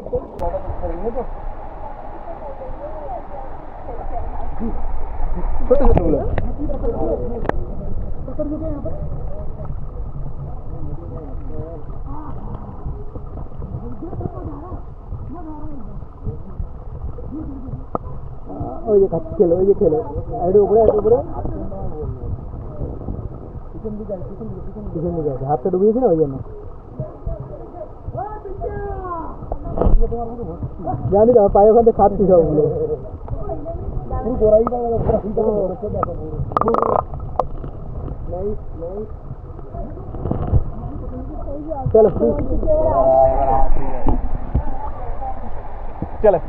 छोटे छोटे बोला ये खेलो ये खेलो आइडियो ऊपर किचन भी गए हाथ से डूबी थी ना भैया ने जानी था पायो खाते खाती था हम लोग चलो चलो